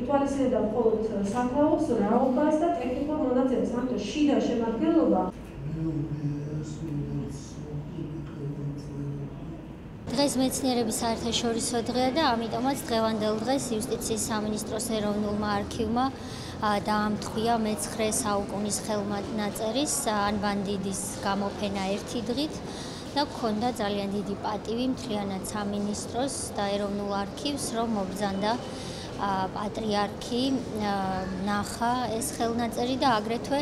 ითვალისწინებდა მხოლოდ სამთავროს რაობას და ტექნიკურ მონაცემს, ამიტომ შიდა შემადგენლობა დღეს მეცნიერების საერთაშორისო დღეა და ამიტომაც დღევანდელ დღეს იუსტიციის სამინისტროს ეროვნულმა არქივმა დაამტყვია მე-9 საუკუნის ხელნაწერის ანბანდიდის გამოფენა ერთი დღით და გქონდა ძალიან დიდი პატივი მთლიანად სამინისტროს და ეროვნულ არქივს, რომ მობრძანდა პატრიარქი ნახა ეს ხელნაწერი და აგრეთვე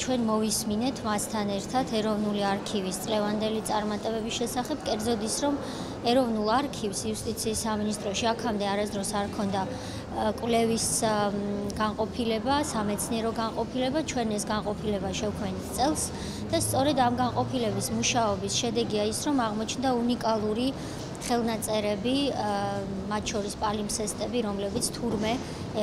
ჩვენ მოვისმინეთ მასთან ერთად ეროვნული არქივის წლევანდელი წარმატებების შესახებ, კერძოდ ის, რომ ეროვნულ არქივს იუსტიციის სამინისტროში აქამდე არასდროს არ ჰქონდა კვლევის განყოფილება, სამეცნიერო განყოფილება, ჩვენ ეს განყოფილება შევქმნით წელს და სწორედ ამ განყოფილების მუშაობის შედეგია ის, რომ აღმოჩნდა უნიკალური ხელნაწერები, მათ შორის პალიმსესტები, რომლებიც თურმე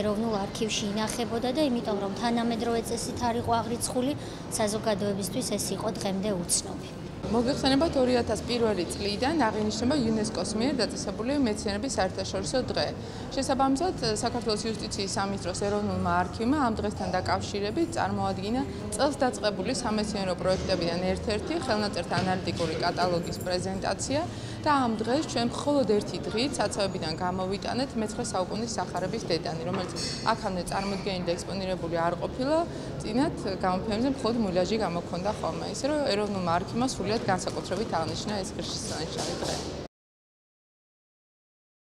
ეროვნულ არქივში ინახებოდა და იმიტომ რომ თანამედროვე წესით არ იყო აღრიცხული, საზოგადოებისთვის ეს იყო დღემდე უცნობი. მოგეხსენებათ 2001 წლიდან აღინიშნება იუნესკოს მიერ დაწესებული მეცნიერების საერთაშორისო დღე. შესაბამისად, საქართველოს იუსტიციის სამინისტროს ეროვნულმა არქივმა ამ დღესთან დაკავშირებით წარმოადგინა წელს დაწყებული სამეცნიერო პროექტებიდან ერთ-ერთი ხელნაწერთა ანალიტიკური კატალოგის პრეზენტაცია და ამ დღეს ჩვენ მხოლოდ ერთი დღით საცავებიდან გამოვიტანეთ მე-9 საუკუნის სახარების დედანი, რომელიც აქამდე წარმოდგენილი და ექსპონირებული არ ყოფილა, წინათ გამოფენებზე მხოლოდ მულაჟი გამოქონდა ხოლმე. ისე რომ ეროვნულმა არქივმა სრულიად განსაკუთრებით აღნიშნა ეს ღირსშესანიშნავი დღე.